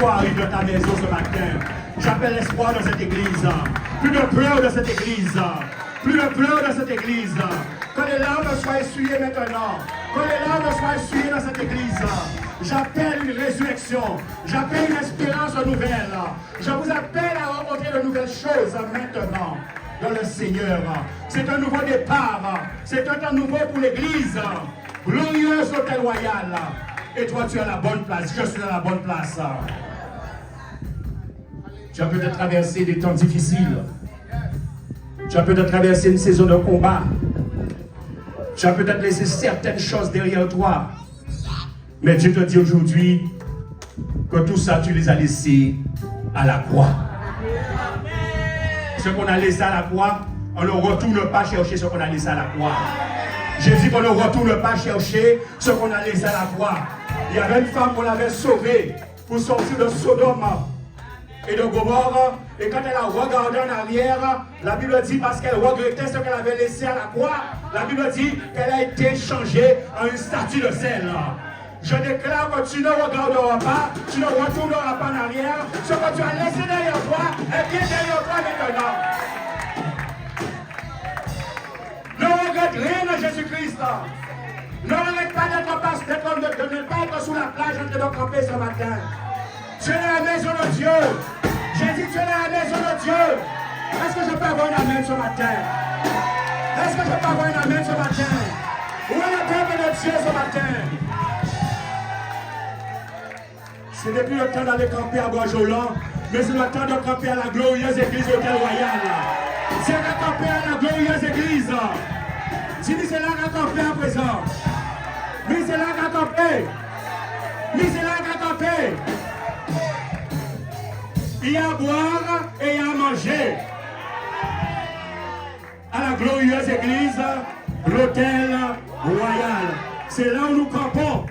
l'espoir arrive dans ta maison ce matin. J'appelle l'espoir dans cette église. Plus de pleurs dans cette église. Plus de pleurs dans cette église. Que les larmes soient essuyées maintenant. Que les larmes soient essuyées dans cette église. J'appelle une résurrection. J'appelle une espérance nouvelle. Je vous appelle à rencontrer de nouvelles choses maintenant dans le Seigneur. C'est un nouveau départ. C'est un temps nouveau pour l'église. Glorieuse hôtel royal. Et toi, tu es à la bonne place. Je suis à la bonne place. Tu as peut-être traversé des temps difficiles. Tu as peut-être traversé une saison de combat. Tu as peut-être laissé certaines choses derrière toi. Mais Dieu te dit aujourd'hui que tout ça, tu les as laissés à la croix. Ce qu'on a laissé à la croix, on ne retourne pas chercher ce qu'on a laissé à la croix. Jésus qu'on ne retourne pas chercher ce qu'on a laissé à la croix. Il y avait une femme qu'on avait sauvée pour sortir de Sodome et de Gomorrhe. Et quand elle a regardé en arrière, la Bible dit, parce qu'elle regrettait ce qu'elle avait laissé à la croix, la Bible dit qu'elle a été changée en une statue de sel. Je déclare que tu ne regarderas pas, tu ne retourneras pas en arrière. Ce que tu as laissé derrière toi est bien derrière toi maintenant. Ne regrette rien de Jésus-Christ. Ne regrette pas de ne pas être sous la plage en train de camper ce matin. Tu es dans la maison de Dieu. J'ai dit tu es dans la maison de Dieu. Est-ce que je peux avoir un amen ce matin? Est-ce que je peux avoir un amen ce matin? Où est le peuple de Dieu ce matin? Ce n'est plus le temps d'aller camper à Bois-Jolan, mais c'est le temps de camper à la glorieuse église Hôtel Royal. C'est de camper à la glorieuse église. Dis-lui, c'est là qu'à camper à présent. Oui, c'est là qu'à camper. Oui, c'est là qu'à camper. Il y a à boire et il y a à manger. À la glorieuse église, l'Hôtel Royal. C'est là où nous campons.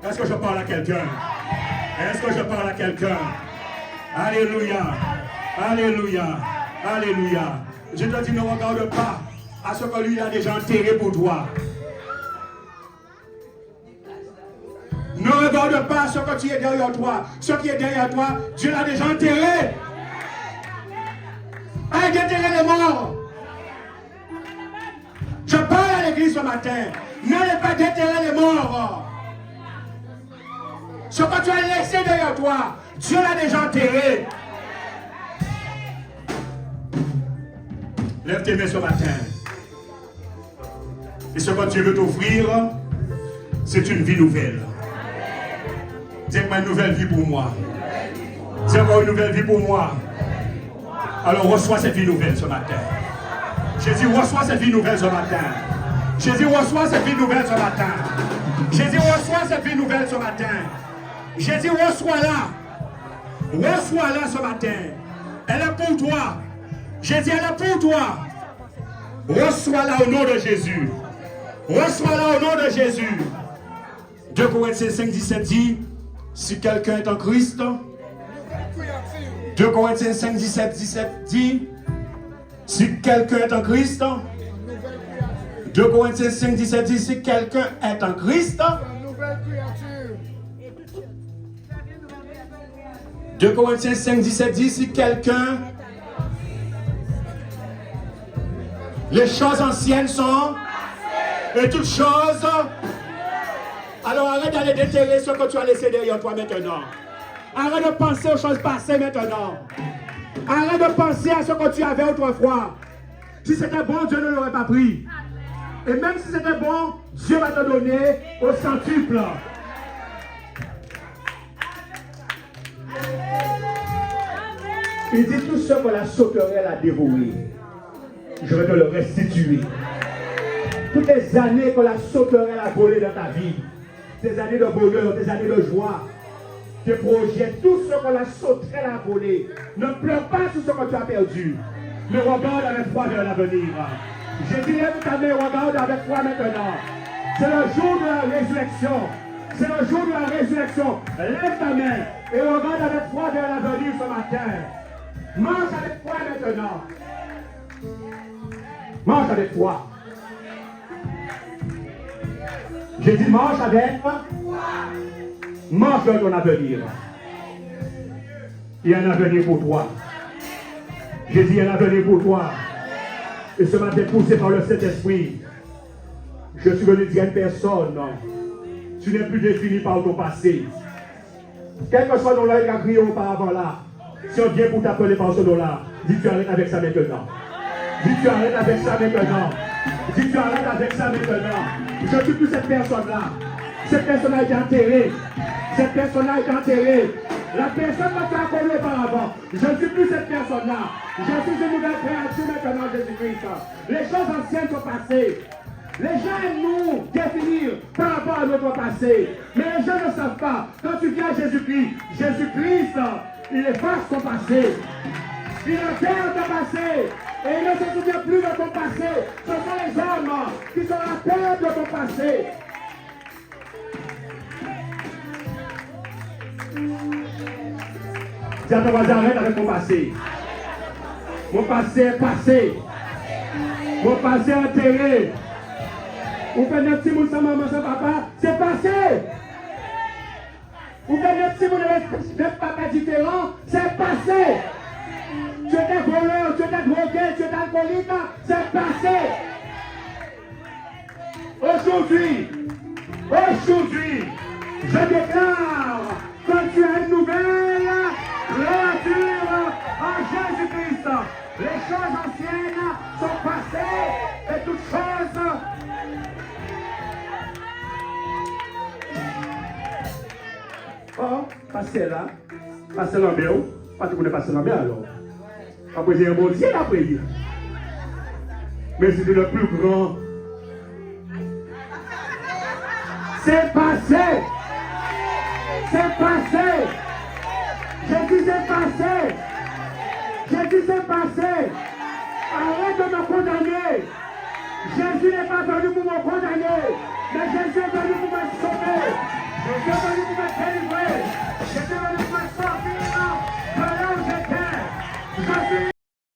Est-ce que je parle à quelqu'un? Est-ce que je parle à quelqu'un? Alléluia. Alléluia. Alléluia. Je te dis, ne regarde pas à ce que lui a déjà enterré pour toi. Ne regarde pas ce que tu es derrière toi. Ce qui est derrière toi, Dieu l'a déjà enterré. Arrête d'enterrer les morts. Je parle à l'église ce matin. N'allez pas déterrer les morts. Ce que tu as laissé derrière toi, Dieu l'a déjà enterré. Lève tes mains ce matin. Et ce que Dieu veut t'offrir, c'est une vie nouvelle. Dis-moi une nouvelle vie pour moi. Dis-moi une nouvelle vie pour moi. Alors reçois cette vie nouvelle ce matin. Jésus, reçois cette vie nouvelle ce matin. Jésus, reçois cette vie nouvelle ce matin. Jésus, reçois cette vie nouvelle ce matin. Jésus, reçois-la. Reçois-la ce matin. Elle est pour toi. Jésus, elle est pour toi. Reçois-la au nom de Jésus. Reçois-la au nom de Jésus. 2 Corinthiens 5, 17 dit, si quelqu'un est en Christ, 2 Corinthiens 5, 17 dit, si quelqu'un est en Christ, 2 Corinthiens 5, 17 dit, si quelqu'un est en Christ, 2 Corinthiens 5, 17 dit, si quelqu'un, les choses anciennes sont, et toutes choses, alors arrête d'aller déterrer ce que tu as laissé derrière toi maintenant. Arrête de penser aux choses passées maintenant. Arrête de penser à ce que tu avais autrefois. Si c'était bon, Dieu ne l'aurait pas pris. Et même si c'était bon, Dieu va te donner au centuple. Il dit tout ce que la sauterelle a dévoré, je vais te le restituer. Toutes les années que la sauterelle a volé dans ta vie, tes années de bonheur, tes années de joie, tes projets, tout ce que la sauterelle a volé, ne pleure pas sur ce que tu as perdu, mais regarde avec foi vers l'avenir. J'ai dit, lève ta main, regarde avec foi maintenant. C'est le jour de la résurrection. C'est le jour de la résurrection. Lève ta main et regarde avec foi vers l'avenir ce matin. Mange avec foi maintenant. Mange avec foi. J'ai dit mange avec foi. Mange dans ton avenir. Il y a un avenir pour toi. J'ai dit, il y a un avenir pour toi. Et ce matin, poussé par le Saint-Esprit, je suis venu dire à une personne, non, tu n'es plus défini par ton passé. Quel que soit le nom qui a crié auparavant là, si on vient pour t'appeler par ce nom-là, dis tu arrêtes avec ça maintenant. Dis tu arrêtes avec ça maintenant. Dis tu arrêtes avec ça maintenant. Je ne suis plus cette personne-là. Cette personne a été enterrée. Cette personne a été enterrée. La personne que tu as connue auparavant, je ne suis plus cette personne-là. Je suis une nouvelle créature maintenant, Jésus-Christ. Les choses anciennes sont passées. Les gens aiment nous définir par rapport à notre passé. Mais les gens ne savent pas. Quand tu viens à Jésus-Christ, Jésus-Christ, il efface ton passé. Il enterre ton passé. Et il ne se souvient plus de ton passé. Ce sont les hommes qui sont la perte de ton passé. Dis à ton voisin, arrête avec mon passé. Mon passé est passé. Mon passé est enterré. Ou faites des petits mouns sans maman, sans papa, c'est passé. Ou faites des petits mouns avec papa différent, c'est passé. Tu étais voleur, tu étais drogué, tu étais alcoolique, c'est passé. Aujourd'hui, je déclare que tu as une nouvelle créature en Jésus-Christ. Les choses anciennes sont passées et toutes choses. Oh, passer là, passer l'ambert, pas tout le monde passer l'ambert alors. Après, j'ai un bon Dieu d'après lui. Mais c'est le plus grand. C'est passé. C'est passé. J'ai dit c'est passé. J'ai dit c'est passé. Arrête de me condamner. Jésus n'est pas venu pour me